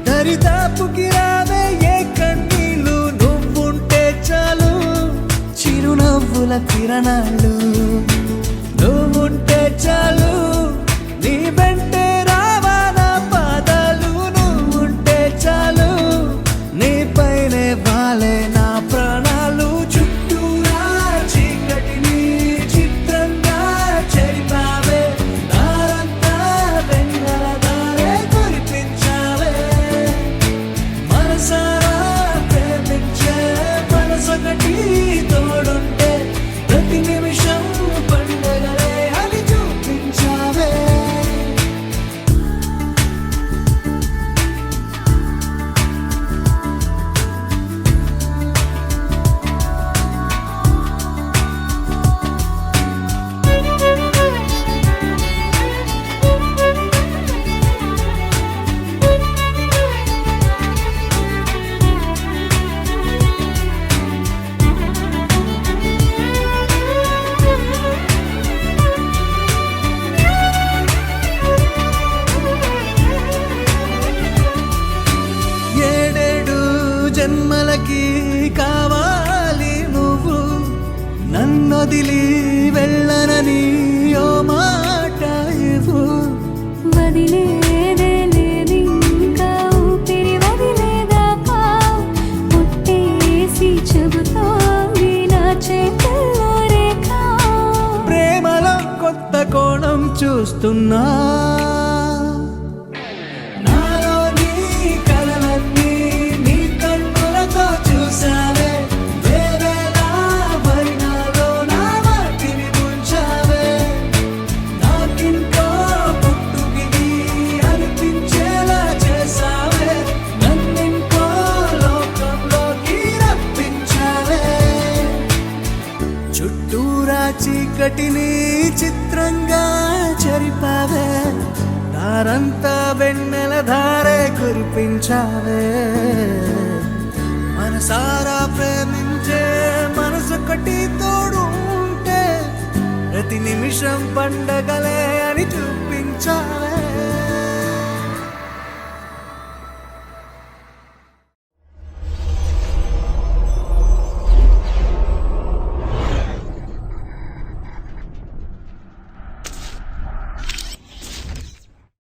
దరిదాపుకి రావే ఏ కన్నీళ్ళు, నువ్వుంటే చాలు చిరునవ్వుల కిరణాలు. నువ్వుంటే చాలు నీ వెంటే రావా నా పాదాలు. నువ్వుంటే చాలు నీ పైనే వాలే నా ప్రాణాలు. చుట్టూరా చీకటిని చిత్రంగా చెరిపావే, దారంతా వెన్నెల దారే కురిపించావే. మనసారా ప్రేమించే మనసొకటి తోడుంటే ప్రతి నిమిషం పండగలే అని చూపించావే. జన్మలకి కావాలి నువ్వు, నన్నొదిలి వెళ్ళనని ఓ మాట ఇవ్వు. వదిలేదే లేదింకా ఊపిరి వదిలేదాకా పుట్టేసి చెబుతోంది నా చేతుల్లో రేఖ. ప్రేమలో కొత్త కోణం చూస్తున్నా, నాలో నీ కలలన్నీ నీ కన్నులతో చూసావే. వేరేలా మరి నాలో నా వాటిని ముంచావే. నాకింకో పుట్టుకిది అనిపించేలా చేసావే. నన్నింకో లోకంలోకి రప్పించావే. చుట్టూరా చీకటిని చిత్రంగా చెరిపావే, దారంతా వెన్నెల ధారే కురిపించావే. మనసారా ప్రేమించే మనసొకటి తోడు ఉంటే ప్రతి నిమిషం పండగలే అని చూపించావే.